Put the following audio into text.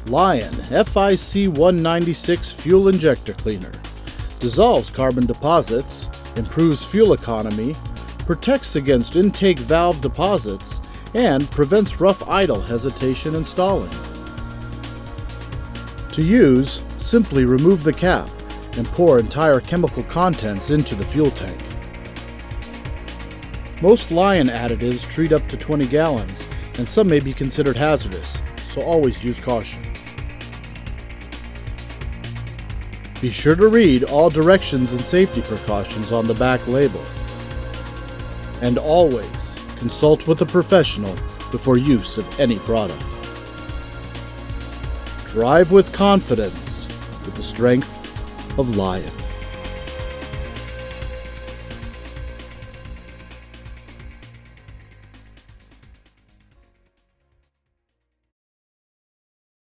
Lion FIC 196 Fuel Injector Cleaner dissolves carbon deposits, improves fuel economy, protects against intake valve deposits, and prevents rough idle hesitation and stalling. To use, simply remove the cap and pour entire chemical contents into the fuel tank. Most Lion additives treat up to 20 gallons, and some may be considered hazardous, so always use caution. Be sure to read all directions and safety precautions on the back label. And always consult with a professional before use of any product. Drive with confidence with the strength of Lion.